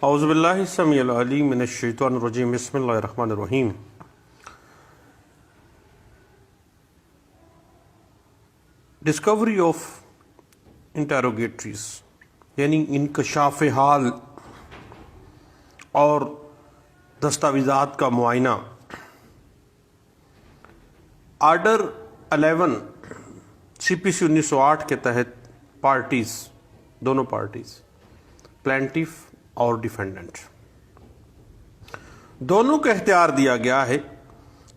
اعوذ باللہ السمیع العلیم من الشیطان الرجیم بسم اللہ الرحمن الرحیم۔ ڈسکوری آف انٹیروگیٹریز یعنی انکشاف حال اور دستاویزات کا معائنہ۔ آرڈر 11 سی پی سی 1908 کے تحت پارٹیز، دونوں پارٹیز پلینٹیف اور ڈیفینڈنٹ، دونوں کو اختیار دیا گیا ہے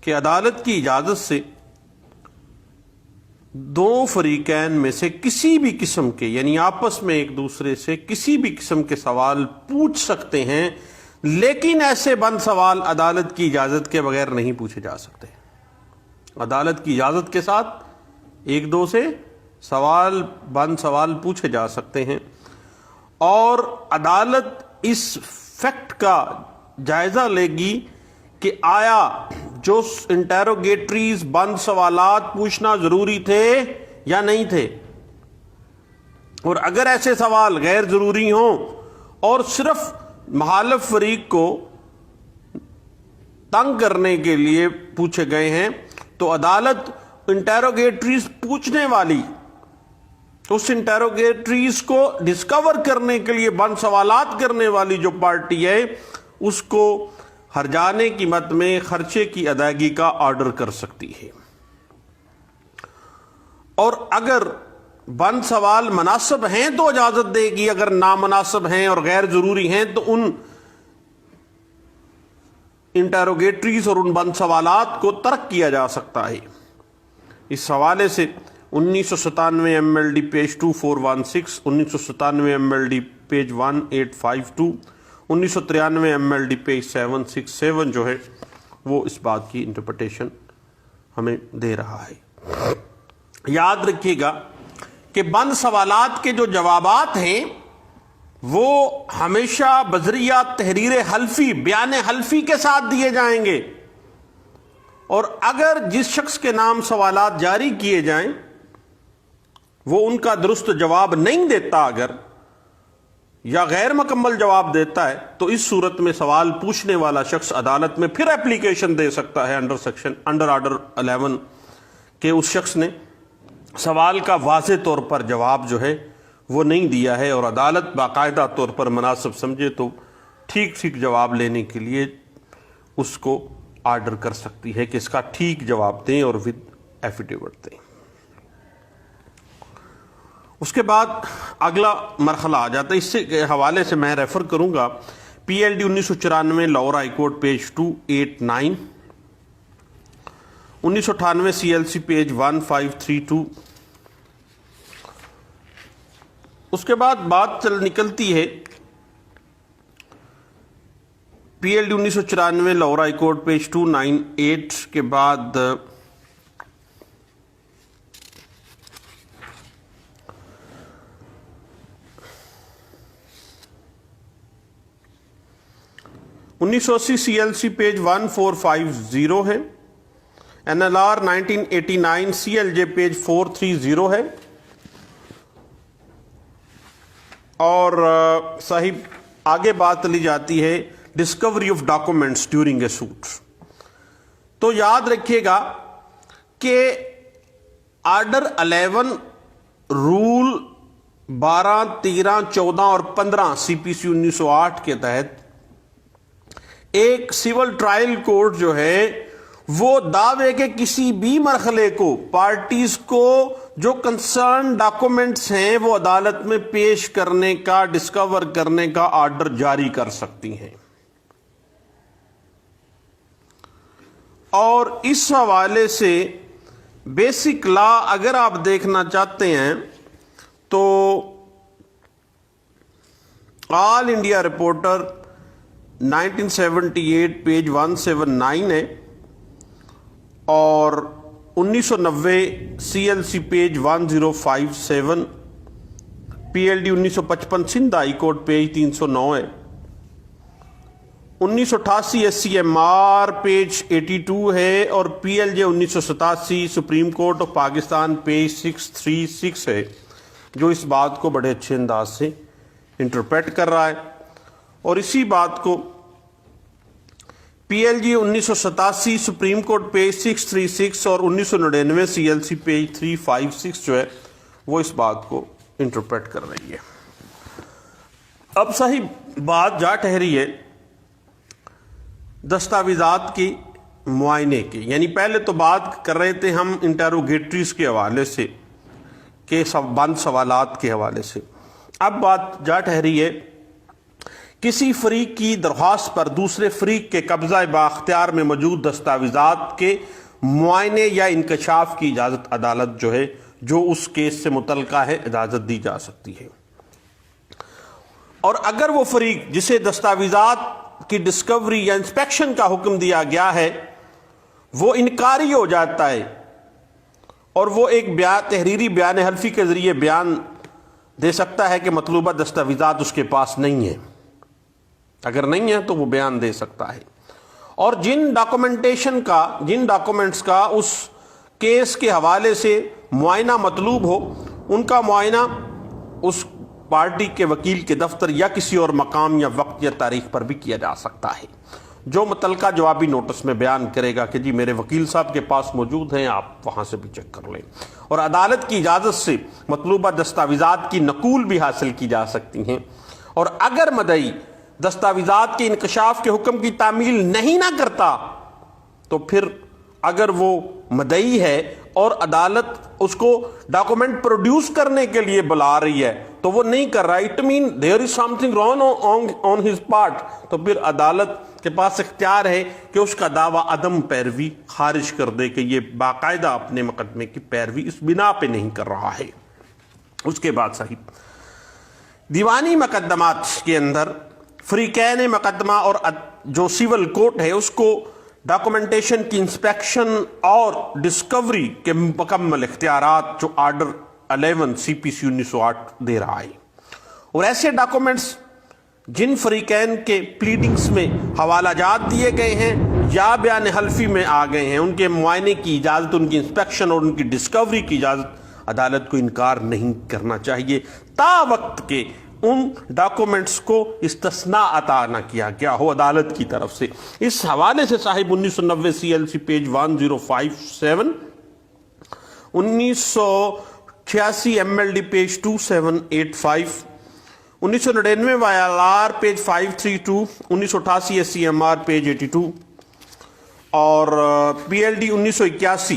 کہ عدالت کی اجازت سے دو فریقین میں سے کسی بھی قسم کے، یعنی آپس میں ایک دوسرے سے کسی بھی قسم کے سوال پوچھ سکتے ہیں، لیکن ایسے بند سوال عدالت کی اجازت کے بغیر نہیں پوچھے جا سکتے۔ عدالت کی اجازت کے ساتھ ایک دو سے بند سوال پوچھے جا سکتے ہیں، اور عدالت اس فیکٹ کا جائزہ لے گی کہ آیا جو انٹیروگیٹریز بند سوالات پوچھنا ضروری تھے یا نہیں تھے، اور اگر ایسے سوال غیر ضروری ہوں اور صرف مخالف فریق کو تنگ کرنے کے لیے پوچھے گئے ہیں، تو عدالت انٹیروگیٹریز پوچھنے والی، اس انٹیروگیٹریز کو ڈسکور کرنے کے لیے بند سوالات کرنے والی جو پارٹی ہے، اس کو ہرجانے قیمت میں خرچے کی ادائیگی کا آرڈر کر سکتی ہے، اور اگر بند سوال مناسب ہیں تو اجازت دے گی، اگر نامناسب ہیں اور غیر ضروری ہیں تو ان انٹیروگیٹریز اور ان بند سوالات کو ترک کیا جا سکتا ہے۔ اس حوالے سے 1997 M L D page 2416، 1997 M L D page 1852، 1993 M L D page 767 جو ہے وہ اس بات کی انٹرپریٹیشن ہمیں دے رہا ہے۔ یاد رکھیے گا کہ بند سوالات کے جو جوابات ہیں وہ ہمیشہ بذریعہ تحریر حلفی، بیان حلفی کے ساتھ دیے جائیں گے، اور اگر جس شخص کے نام سوالات جاری کیے جائیں وہ ان کا درست جواب نہیں دیتا اگر، یا غیر مکمل جواب دیتا ہے، تو اس صورت میں سوال پوچھنے والا شخص عدالت میں پھر اپلیکیشن دے سکتا ہے انڈر آرڈر 11 کہ اس شخص نے سوال کا واضح طور پر جواب جو ہے وہ نہیں دیا ہے، اور عدالت باقاعدہ طور پر مناسب سمجھے تو ٹھیک جواب لینے کے لیے اس کو آرڈر کر سکتی ہے کہ اس کا ٹھیک جواب دیں اور ود ایفیڈیوٹ دیں۔ اس کے بعد اگلا مرحلہ آ جاتا ہے، اس سے حوالے سے میں ریفر کروں گا P L D 1994 Lahore high court page 289، 1998 C L C page 1532۔ اس کے بعد بات نکلتی ہے P L D 1994 Lahore high court page 298 کے بعد انیس سو 80 سی ایل سی پیج 1450 ہے، N L R 1989 C L J page 430 ہے، اور صاحب آگے بات لی جاتی ہے discovery of documents during a suit. تو یاد رکھیے گا کہ آرڈر 11 رول 12، 13، 14 اور 15 سی پی سی 1908 کے تحت ایک سول ٹرائل کورٹ جو ہے وہ دعوے کے کسی بھی مرحلے کو پارٹیز کو جو کنسرن ڈاکومنٹس ہیں وہ عدالت میں پیش کرنے کا، ڈسکور کرنے کا آرڈر جاری کر سکتی ہیں، اور اس حوالے سے بیسک لا اگر آپ دیکھنا چاہتے ہیں تو آل انڈیا رپورٹر 1978 پیج 179 ہے، اور 1990 C L C page 1057، P L D 1955 Sindh high court page 309 ہے، 1988 S C M R page 82 ہے، اور P L J 1987 supreme court of Pakistan page 636 ہے، جو اس بات کو بڑے اچھے انداز سے انٹرپریٹ کر رہا ہے۔ اور اسی بات کو PLG 1987 سپریم کورٹ پیج 636 اور 1999 CLC پیج 356 جو ہے وہ اس بات کو انٹرپریٹ کر رہی ہے۔ اب صحیح بات جا ٹھہری ہے دستاویزات کی معائنے کی، یعنی پہلے تو بات کر رہے تھے ہم انٹروگیٹریز کے حوالے سے کہ بند سوالات کے حوالے سے، اب بات جا ٹھہری ہے کسی فریق کی درخواست پر دوسرے فریق کے قبضہ بااختیار میں موجود دستاویزات کے معائنے یا انکشاف کی اجازت عدالت جو ہے جو اس کیس سے متعلقہ ہے اجازت دی جا سکتی ہے، اور اگر وہ فریق جسے دستاویزات کی ڈسکوری یا انسپیکشن کا حکم دیا گیا ہے وہ انکاری ہو جاتا ہے اور وہ ایک تحریری بیان حلفی کے ذریعے بیان دے سکتا ہے کہ مطلوبہ دستاویزات اس کے پاس نہیں ہیں، اگر نہیں ہے تو وہ بیان دے سکتا ہے، اور جن ڈاکومنٹس کا اس کیس کے حوالے سے معائنہ مطلوب ہو ان کا معائنہ اس پارٹی کے وکیل کے دفتر یا کسی اور مقام یا وقت یا تاریخ پر بھی کیا جا سکتا ہے، جو متعلقہ جوابی نوٹس میں بیان کرے گا کہ جی میرے وکیل صاحب کے پاس موجود ہیں، آپ وہاں سے بھی چیک کر لیں، اور عدالت کی اجازت سے مطلوبہ دستاویزات کی نقول بھی حاصل کی جا سکتی ہیں، اور اگر مدعی دستاویزات کے انکشاف کے حکم کی تعمیل نہیں نہ کرتا تو پھر اگر وہ مدعی ہے اور عدالت اس کو ڈاکومنٹ پروڈیوس کرنے کے لیے بلا رہی ہے تو وہ نہیں کر رہا، it mean there is some thing wrong on his part, تو پھر عدالت کے پاس اختیار ہے کہ اس کا دعویٰ عدم پیروی خارج کر دے کہ یہ باقاعدہ اپنے مقدمے کی پیروی اس بنا پہ نہیں کر رہا ہے۔ اس کے بعد صحیح دیوانی مقدمات کے اندر فریقین مقدمہ اور جو سول کورٹ ہے اس کو ڈاکومنٹیشن کی انسپیکشن اور ڈسکوری کے مکمل اختیارات جو آرڈر 11 CPC 1908 دے رہا ہے، اور ایسے ڈاکومنٹس جن فریقین کے پلیڈنگز میں حوالہ جات دیے گئے ہیں یا بیان حلفی میں آ گئے ہیں ان کے معائنے کی اجازت، ان کی انسپیکشن اور ان کی ڈسکوری کی اجازت عدالت کو انکار نہیں کرنا چاہیے تا وقت کے ان ڈاکومنٹس کو استثناء عطا نہ کیا گیا ہو عدالت کی طرف سے۔ اس حوالے سے صاحب 1990 CLC page 1057، 1986 MLD page 2785، 1999 YLR page 532، 1988 SCMR page 82 اور PLD 1981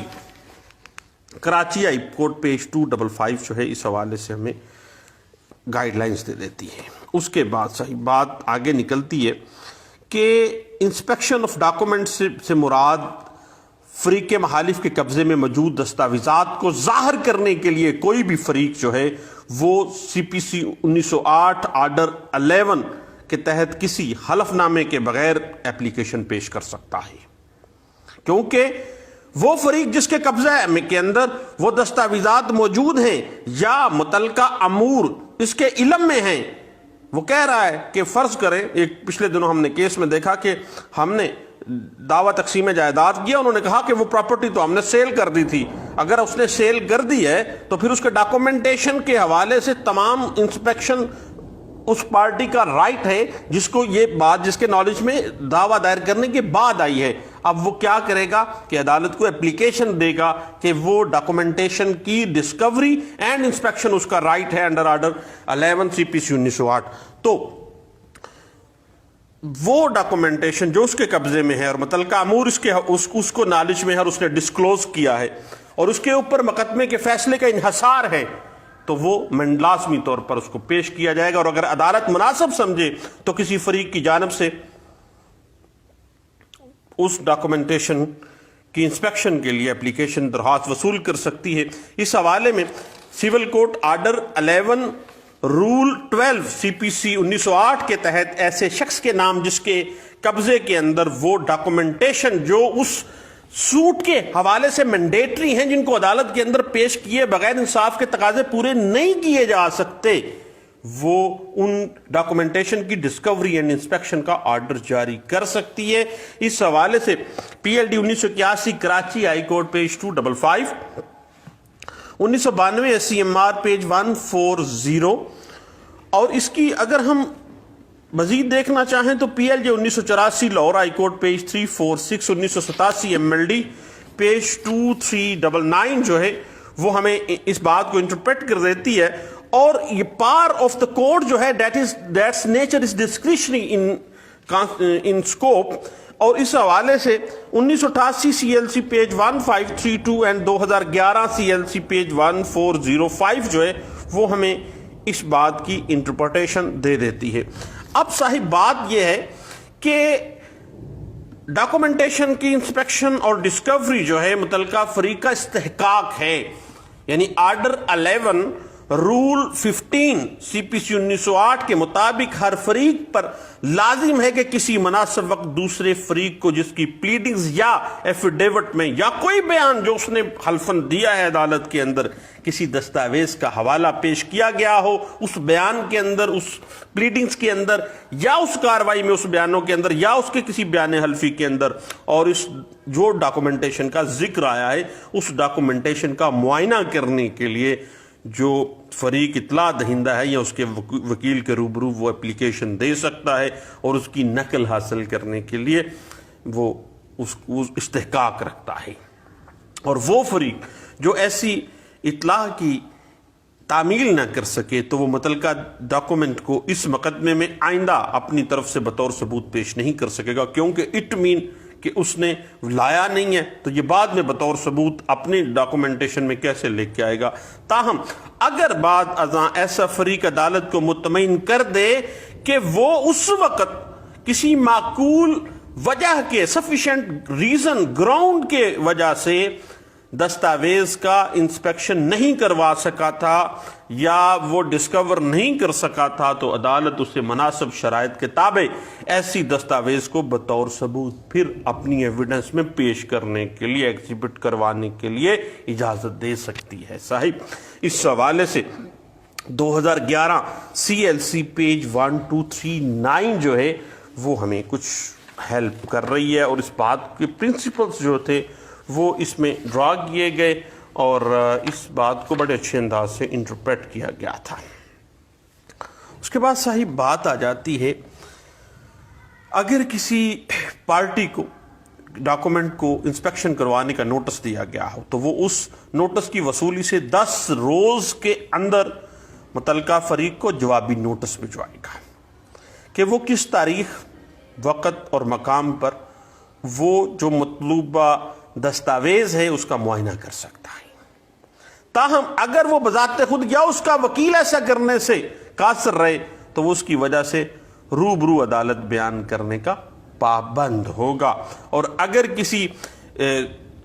Karachi high court page 255 جو ہے اس حوالے سے ہمیں گائیڈ لائنز دے دیتی ہے۔ اس کے بعد صحیح بات آگے نکلتی ہے کہ انسپیکشن آف ڈاکومنٹ سے مراد فریق محالف کے قبضے میں موجود دستاویزات کو ظاہر کرنے کے لیے کوئی بھی فریق جو ہے وہ CPC 1908 آرڈر 11 کے تحت کسی حلف نامے کے بغیر اپلیکیشن پیش کر سکتا ہے، کیونکہ وہ فریق جس کے قبضہ کے اندر وہ دستاویزات موجود ہیں یا متعلقہ امور اس کے علم میں ہیں، وہ کہہ رہا ہے کہ فرض کریں ایک پچھلے دنوں ہم نے کیس میں دیکھا کہ ہم نے دعویٰ تقسیم جائیداد کیا، انہوں نے کہا کہ وہ پراپرٹی تو ہم نے سیل کر دی تھی، اگر اس نے سیل کر دی ہے تو پھر اس کے ڈاکومنٹیشن کے حوالے سے تمام انسپیکشن اس پارٹی کا رائٹ ہے جس کو یہ بات جس کے نالج میں دعویٰ دائر کرنے کے بعد آئی ہے۔ اب وہ کیا کرے گا کہ عدالت کو اپلیکیشن دے گا کہ وہ ڈاکومنٹیشن کی ڈسکوری اینڈ انسپیکشن اس کا رائٹ ہے انڈر آرڈر 11 CPC 1908، تو وہ ڈاکومنٹیشن جو اس کے قبضے میں ہے اور متعلقہ امور اس کو نالج میں ہے اور اس نے ڈسکلوز کیا ہے اور اس کے اوپر مقدمے کے فیصلے کا انحصار ہے تو وہ لازمی طور پر اس کو پیش کیا جائے گا، اور اگر عدالت مناسب سمجھے تو کسی فریق کی جانب سے اس ڈاکومنٹیشن کی انسپیکشن کے لیے اپلیکیشن درخواست وصول کر سکتی ہے۔ اس حوالے میں civil court order 11 rule 12 CPC 1908 کے تحت ایسے شخص کے نام جس کے قبضے کے اندر وہ ڈاکومنٹیشن جو اس سوٹ کے حوالے سے مینڈیٹری ہیں جن کو عدالت کے اندر پیش کیے بغیر انصاف کے تقاضے پورے نہیں کیے جا سکتے، وہ ان ڈاکومنٹیشن کی ڈسکوری اینڈ انسپیکشن کا آرڈر جاری کر سکتی ہے۔ اس حوالے سے PLD 1981 Karachi high court page 255، 1992 SCMR page 140، اور اس کی اگر ہم مزید دیکھنا چاہیں تو پی ایل جے 1984 Lahore high court page 346 1987 MLD page 2399 جو ہے وہ ہمیں اس بات کو انٹرپریٹ کر دیتی ہے، اور یہ پار آف دا کورٹ جو ہے that's nature is discretionary in scope, اور اس حوالے سے 1988 CLC page 1532 and 2011 CLC page 1405 جو ہے وہ ہمیں اس بات کی انٹرپریٹیشن دے دیتی ہے۔ اب صاحب بات یہ ہے کہ ڈاکومنٹیشن کی انسپیکشن اور ڈسکوری جو ہے متعلقہ فریق کا استحقاق ہے، یعنی آرڈر 11 رول 15 CPC 1908 کے مطابق ہر فریق پر لازم ہے کہ کسی مناسب وقت دوسرے فریق کو جس کی پلیڈنگز یا ایفیڈیوٹ میں یا کوئی بیان جو اس نے حلفاً دیا ہے عدالت کے اندر کسی دستاویز کا حوالہ پیش کیا گیا ہو، اس بیان کے اندر، اس پلیڈنگز کے اندر، یا اس کاروائی میں اس بیانوں کے اندر، یا اس کے کسی بیان حلفی کے اندر، اور اس جو ڈاکومنٹیشن کا ذکر آیا ہے اس ڈاکومنٹیشن کا معائنہ کرنے کے لیے جو فریق اطلاع دہندہ ہے یا اس کے وکیل کے روبرو وہ اپلیکیشن دے سکتا ہے، اور اس کی نقل حاصل کرنے کے لیے وہ اس استحقاق رکھتا ہے۔ اور وہ فریق جو ایسی اطلاع کی تعمیل نہ کر سکے تو وہ متعلقہ ڈاکومنٹ کو اس مقدمے میں آئندہ اپنی طرف سے بطور ثبوت پیش نہیں کر سکے گا، کیونکہ اٹ مین کہ اس نے لایا نہیں ہے تو یہ بعد میں بطور ثبوت اپنی ڈاکومنٹیشن میں کیسے لے کے آئے گا۔ تاہم اگر بعد ازاں ایسا فریق عدالت کو مطمئن کر دے کہ وہ اس وقت کسی معقول وجہ کے سفیشینٹ ریزن گراؤنڈ کے وجہ سے دستاویز کا انسپیکشن نہیں کروا سکا تھا یا وہ ڈسکور نہیں کر سکا تھا، تو عدالت اسے مناسب شرائط کے تابع ایسی دستاویز کو بطور ثبوت پھر اپنی ایویڈنس میں پیش کرنے کے لیے، ایگزیبٹ کروانے کے لیے اجازت دے سکتی ہے۔ صاحب اس حوالے سے 2011 CLC پیج 1239 جو ہے وہ ہمیں کچھ ہیلپ کر رہی ہے، اور اس بات کے پرنسپلز جو تھے وہ اس میں ڈرا کیے گئے اور اس بات کو بڑے اچھے انداز سے انٹرپریٹ کیا گیا تھا۔ اس کے بعد صاحب بات آ جاتی ہے، اگر کسی پارٹی کو ڈاکومنٹ کو انسپیکشن کروانے کا نوٹس دیا گیا ہو تو وہ اس نوٹس کی وصولی سے 10 روز کے اندر متعلقہ فریق کو جوابی نوٹس بھجوائے گا کہ وہ کس تاریخ، وقت اور مقام پر وہ جو مطلوبہ دستاویز ہے اس کا معائنہ کر سکتا ہے۔ تاہم اگر وہ بذات خود یا اس کا وکیل ایسا کرنے سے قاصر رہے تو وہ اس کی وجہ سے روبرو عدالت بیان کرنے کا پابند ہوگا۔ اور اگر کسی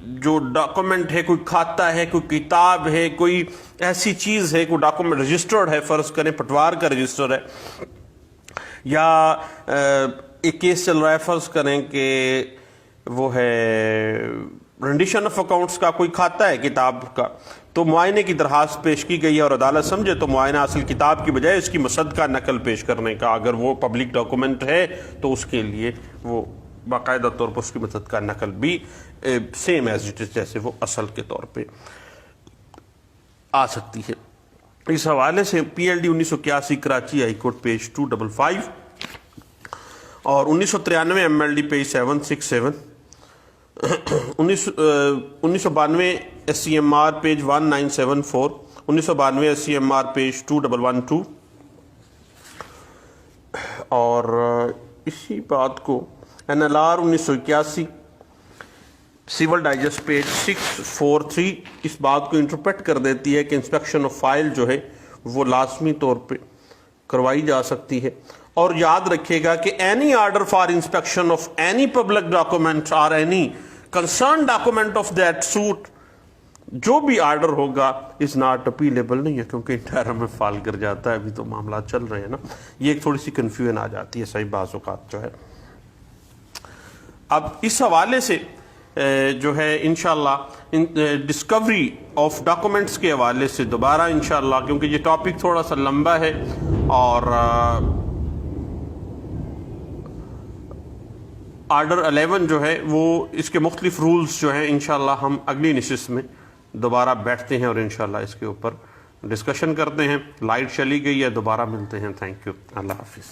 جو ڈاکومنٹ ہے، کوئی کھاتہ ہے، کوئی کتاب ہے، کوئی ایسی چیز ہے، کوئی ڈاکومنٹ رجسٹرڈ ہے، فرض کریں پٹوار کا رجسٹر ہے، یا ایک کیس چل رہا ہے، فرض کریں کہ وہ ہے رینڈیشن آف اکاؤنٹس کا کوئی کھاتہ ہے کتاب کا، تو معائنے کی درخواست پیش کی گئی ہے اور عدالت سمجھے تو معائنہ اصل کتاب کی بجائے اس کی مصدقہ نقل پیش کرنے کا، اگر وہ پبلک ڈاکومنٹ ہے تو اس کے لیے وہ باقاعدہ طور پر اس کی مصدقہ نقل بھی سیم ایز اٹ از جیسے وہ اصل کے طور پہ آ سکتی ہے۔ اس حوالے سے PLD 1981 Karachi high court page 255 اور 1993 MLD page 767، 1992 SCMR page 1974، 1992 SCMR page 2112، اور اسی بات کو NLR 1981 سیول ڈائجسٹ پیج 643 اس بات کو انٹرپریٹ کر دیتی ہے کہ انسپیکشن آف فائل جو ہے وہ لازمی طور پہ کروائی جا سکتی ہے۔ اور یاد رکھیے گا کہ any order for inspection of any public document اور any concern document of that suit, جو بھی آرڈر ہوگا از ناٹ اپیلیبل نہیں ہے، کیونکہ انٹائر میں فال کر جاتا ہے، ابھی تو معاملات چل رہے ہیں نا، یہ ایک تھوڑی سی کنفیوژن آ جاتی ہے صحیح بعض اوقات جو ہے۔ اب اس حوالے سے جو ہے انشاءاللہ ڈسکوری آف ڈاکومنٹس کے حوالے سے دوبارہ انشاءاللہ، کیونکہ یہ ٹاپک تھوڑا سا لمبا ہے اور آرڈر 11 جو ہے وہ اس کے مختلف رولز جو ہیں انشاءاللہ ہم اگلی نشست میں دوبارہ بیٹھتے ہیں اور انشاءاللہ اس کے اوپر ڈسکشن کرتے ہیں۔ لائٹ چلی گئی ہے، دوبارہ ملتے ہیں۔ تھینک یو، اللہ حافظ۔